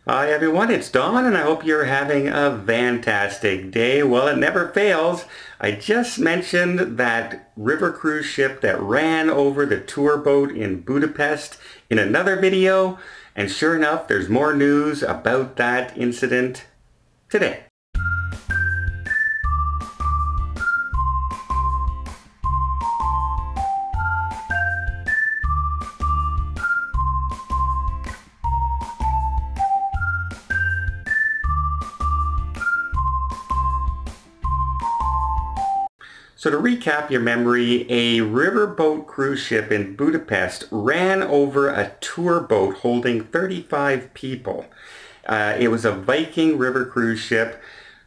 Hi everyone, it's Don and I hope you're having a fantastic day. Well, it never fails. I just mentioned that river cruise ship that ran over the tour boat in Budapest in another video, and sure enough, there's more news about that incident today. So to recap your memory, a riverboat cruise ship in Budapest ran over a tour boat holding 35 people. It was a Viking river cruise ship,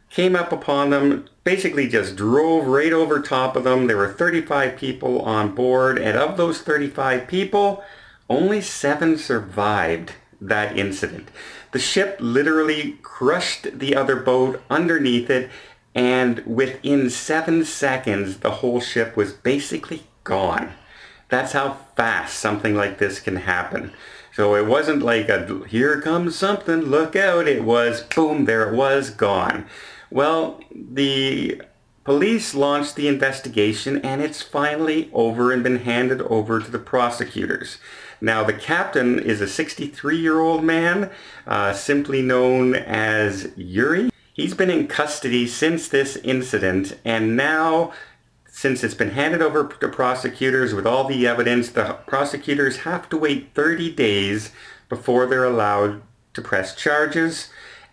came up upon them, basically just drove right over top of them. There were 35 people on board, and of those 35 people, only 7 survived that incident. The ship literally crushed the other boat underneath it, and within 7 seconds, the whole ship was basically gone. That's how fast something like this can happen. So it wasn't like a, here comes something, look out. It was, boom, there it was, gone. Well, the police launched the investigation and it's finally over and been handed over to the prosecutors. Now, the captain is a 63-year-old man, simply known as Yuri. He's been in custody since this incident, and now, since it's been handed over to prosecutors with all the evidence, the prosecutors have to wait 30 days before they're allowed to press charges,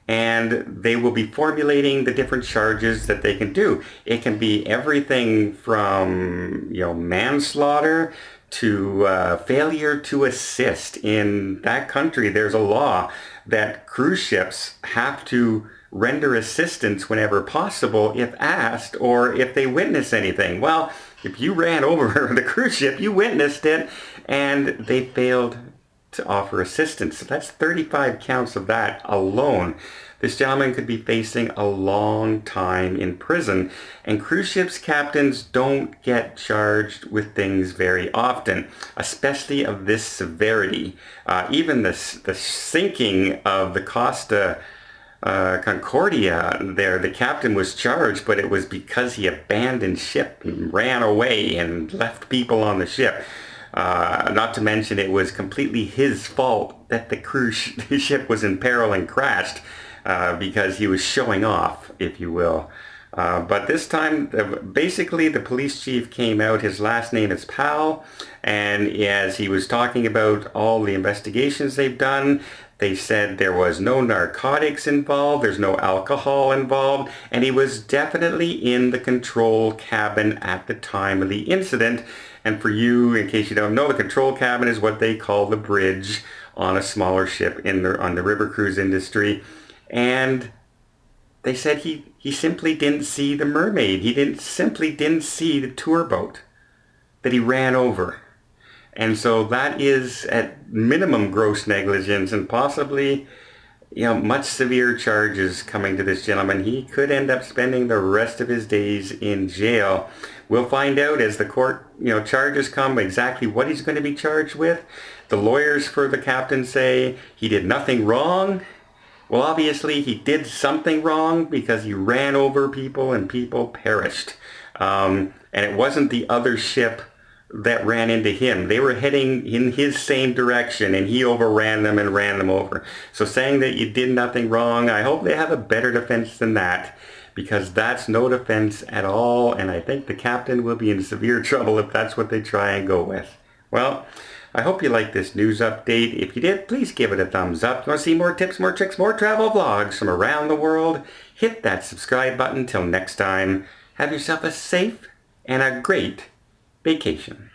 and they will be formulating the different charges that they can do. It can be everything from, manslaughter to failure to assist. In that country, there's a law that cruise ships have to render assistance whenever possible if asked or if they witness anything. Well, if you ran over the cruise ship, you witnessed it, and they failed to offer assistance. So that's 35 counts of that alone. This gentleman could be facing a long time in prison, and cruise ships captains don't get charged with things very often, especially of this severity. Even the sinking of the Costa Concordia there, the captain was charged, but it was because he abandoned ship and ran away and left people on the ship. Not to mention it was completely his fault that the cruise ship was in peril and crashed, because he was showing off, if you will. But this time, basically the police chief came out, his last name is Powell, and as he was talking about all the investigations they've done, they said there was no narcotics involved, there's no alcohol involved, and he was definitely in the control cabin at the time of the incident. And for you, in case you don't know, the control cabin is what they call the bridge on a smaller ship on the river cruise industry. And they said he simply didn't see the mermaid. He simply didn't see the tour boat that he ran over. And so that is at minimum gross negligence and possibly, much severe charges coming to this gentleman. He could end up spending the rest of his days in jail. We'll find out as the court, charges come exactly what he's going to be charged with. The lawyers for the captain say he did nothing wrong. Well, obviously he did something wrong because he ran over people and people perished. And it wasn't the other ship that ran into him. They were heading in his same direction and he overran them and ran them over. So saying that you did nothing wrong, I hope they have a better defense than that, because that's no defense at all, and I think the captain will be in severe trouble if that's what they try and go with. Well, I hope you liked this news update. If you did, please give it a thumbs up. If you want to see more tips, more tricks, more travel vlogs from around the world, hit that subscribe button. Till next time, have yourself a safe and a great vacation.